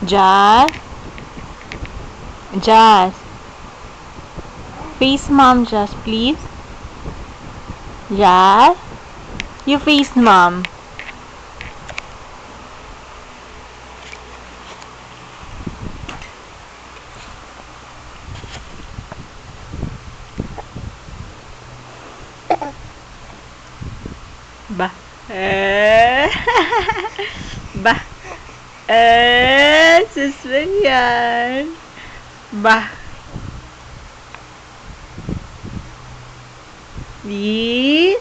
Jazz? Jazz? Face mom, Jazz, please. Jazz? You face mom. Ba? Ba? Sus yan. Ba? Di?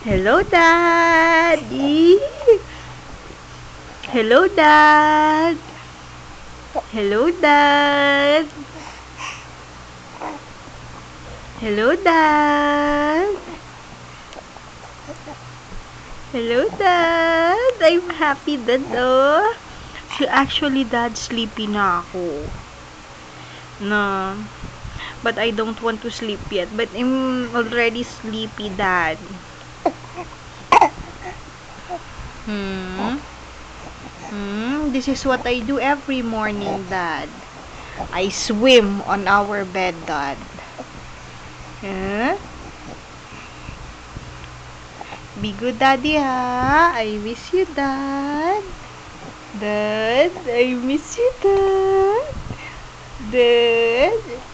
Hello, Daddy. Hello, Dad. Hello, Dad. Hello, Dad. Hello, Dad. I'm happy, Dad, oh. So, actually, Dad, sleepy na ako. No. But I don't want to sleep yet. But I'm already sleepy, Dad. This is what I do every morning, Dad. I swim on our bed, Dad. Huh? Be good, Daddy, ha? I miss you, Dad. Dad, I miss you, Dad. Dad.